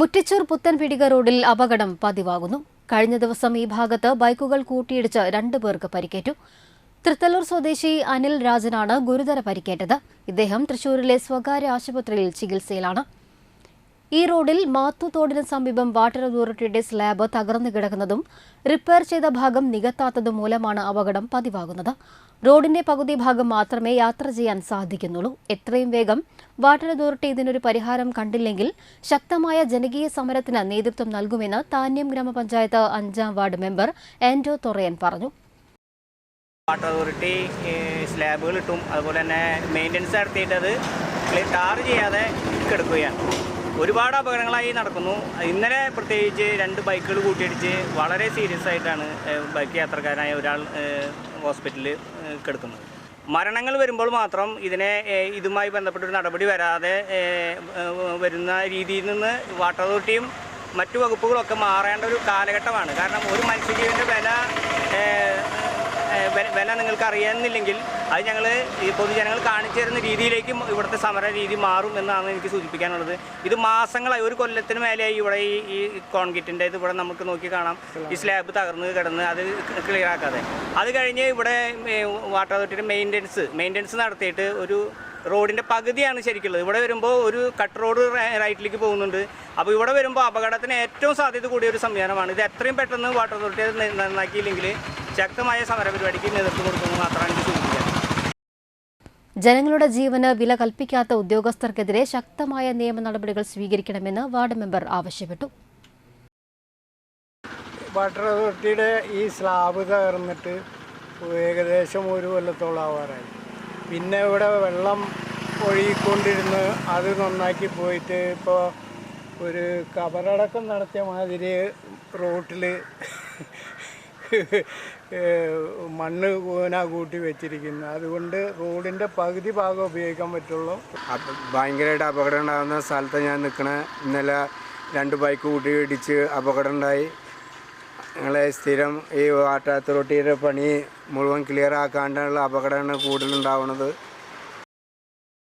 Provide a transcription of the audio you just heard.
മുട്ടിച്ചൂർ പുത്തൻപിടിക റോഡിൽ അപകടം പതിവാകുന്നു. കഴിഞ്ഞ ദിവസം ഈ ഭാഗത്ത് ബൈക്കുകൾ കൂട്ടിയിടിച്ച് 2 പേർക്ക് പരിക്കേറ്റു. തൃത്തല്ലൂർ സ്വദേശി അനിൽ രാജനാണ് ഗുരുതര പരിക്കേറ്റത്. ഇദ്ദേഹം തൃശൂരിലെ സ്വകാര്യ ആശുപത്രിയിൽ ചികിത്സയിലാണ്. ഈ റോഡിൽ മാത്തുതോടിന് സമീപം വാട്ടർ അതോറിറ്റിയുടെ സ്ലാബ് തകർന്നു കിടക്കുന്നതും റിപ്പയർ ചെയ്ത ഭാഗം നികത്താത്തതും മൂലമാണ് അപകടം പതിവാകുന്നത്. റോഡിന്റെ പകുതി ഭാഗം മാത്രമേ യാത്ര ചെയ്യാൻ സാധിക്കുന്നുള്ളൂ. എത്രയും വേഗം വാട്ടർ അതോറിറ്റി ഇതിനൊരു പരിഹാരം കണ്ടില്ലെങ്കിൽ ശക്തമായ ജനകീയ സമരത്തിന് നേതൃത്വം നൽകുമെന്ന് താന്യം ഗ്രാമപഞ്ചായത്ത് 5ാം വാർഡ് മെമ്പർ ആൻഡോ തൊറയൻ പറഞ്ഞു. വാട്ടർ അതോറിറ്റി സ്ലാബുകൾ ഇട്ടും അതുപോലെ തന്നെ മെയിൻ്റനൻസ് നടത്തിയിട്ട് അത് ടാർ ചെയ്യാതെ കിടക്കുകയാണ്. ഒരുപാട് അപകടങ്ങളായി നടക്കുന്നു. ഇന്നലെ പ്രത്യേകിച്ച് 2 ബൈക്കുകൾ കൂട്ടിയിടിച്ച് വളരെ സീരിയസ് ആയിട്ടാണ് ബൈക്ക് യാത്രക്കാരനായ ഒരാൾ ഹോസ്പിറ്റലിൽ കിടക്കുന്നത്. മരണങ്ങൾ വരുമ്പോൾ മാത്രം ഇതുമായി ബന്ധപ്പെട്ടൊരു നടപടി വരാതെ വരുന്ന രീതിയിൽ നിന്ന് വാട്ടർ അതോറിറ്റിയും മറ്റു വകുപ്പുകളൊക്കെ മാറേണ്ട ഒരു കാലഘട്ടമാണ്. കാരണം ഒരു മനുഷ്യജീവൻ്റെ വില നിങ്ങൾക്ക് അറിയാമെന്നില്ലെങ്കിൽ അത് ഞങ്ങൾ ഈ പൊതുജനങ്ങൾ കാണിച്ചു തരുന്ന രീതിയിലേക്കും ഇവിടുത്തെ സമര രീതി മാറും എന്നാണ് എനിക്ക് സൂചിപ്പിക്കാനുള്ളത്. ഇത് മാസങ്ങളായി, 1 കൊല്ലത്തിന് മേലെയായി ഇവിടെ ഈ കോൺക്രീറ്റിൻ്റെ ഇത് ഇവിടെ നമുക്ക് നോക്കി കാണാം. ഈ സ്ലാബ് തകർന്ന് കിടന്ന് അത് ക്ലിയർ ആക്കാതെ അത് കഴിഞ്ഞ് ഇവിടെ വാട്ടർ അതോറിറ്റിയുടെ മെയിൻ്റനൻസ് നടത്തിയിട്ട് ഒരു റോഡിൻ്റെ പകുതിയാണ് ശരിക്കുള്ളത്. ഇവിടെ വരുമ്പോൾ ഒരു കട്ട് റോഡ് റൈറ്റിലേക്ക് പോകുന്നുണ്ട്. അപ്പോൾ ഇവിടെ വരുമ്പോൾ അപകടത്തിന് ഏറ്റവും സാധ്യത കൂടിയ ഒരു സംവിധാനമാണ്. ഇത് എത്രയും പെട്ടെന്ന് വാട്ടർ അതോറിറ്റി നന്നാക്കിയില്ലെങ്കിൽ ശക്തമായ സമരപരിപാടിക്ക് നേതൃത്വം കൊടുക്കുമെന്ന് മാത്രമാണ് എനിക്ക് സൂചിപ്പിക്കുന്നത്. ജനങ്ങളുടെ ജീവന് വില കൽപ്പിക്കാത്ത ഉദ്യോഗസ്ഥർക്കെതിരെ ശക്തമായ നിയമ നടപടികൾ സ്വീകരിക്കണമെന്ന് വാർഡ് മെമ്പർ ആവശ്യപ്പെട്ടു. വാട്ടർ അതോറിറ്റിയുടെ ഈ സ്ലാബ് തകർന്നിട്ട് ഏകദേശം 1 കൊല്ലത്തോളം ആവാറായി. പിന്നെ ഇവിടെ വെള്ളം ഒഴുകിക്കൊണ്ടിരുന്ന് അത് നന്നാക്കി പോയിട്ട് ഇപ്പോൾ ഒരു കബറടക്കം നടത്തിയ മാതിരി റോട്ടിൽ മണ്ണ് കൂട്ടി വെച്ചിരിക്കുന്നു. അതുകൊണ്ട് റോഡിൻ്റെ പകുതി ഭാഗം ഉപയോഗിക്കാൻ പറ്റുള്ളൂ. ഭയങ്കരമായിട്ട് അപകടം ഉണ്ടാകുന്ന സ്ഥലത്ത് ഞാൻ നിൽക്കണേ. ഇന്നലെ 2 ബൈക്ക് കൂട്ടി ഇടിച്ച് അപകടം ഉണ്ടായി. ഞങ്ങളെ സ്ഥിരം ഈ വാട്ടർ അതോറിറ്റിയുടെ പണി മുഴുവൻ ക്ലിയർ ആക്കാണ്ടുള്ള അപകടമാണ് കൂടുതലുണ്ടാവുന്നത്.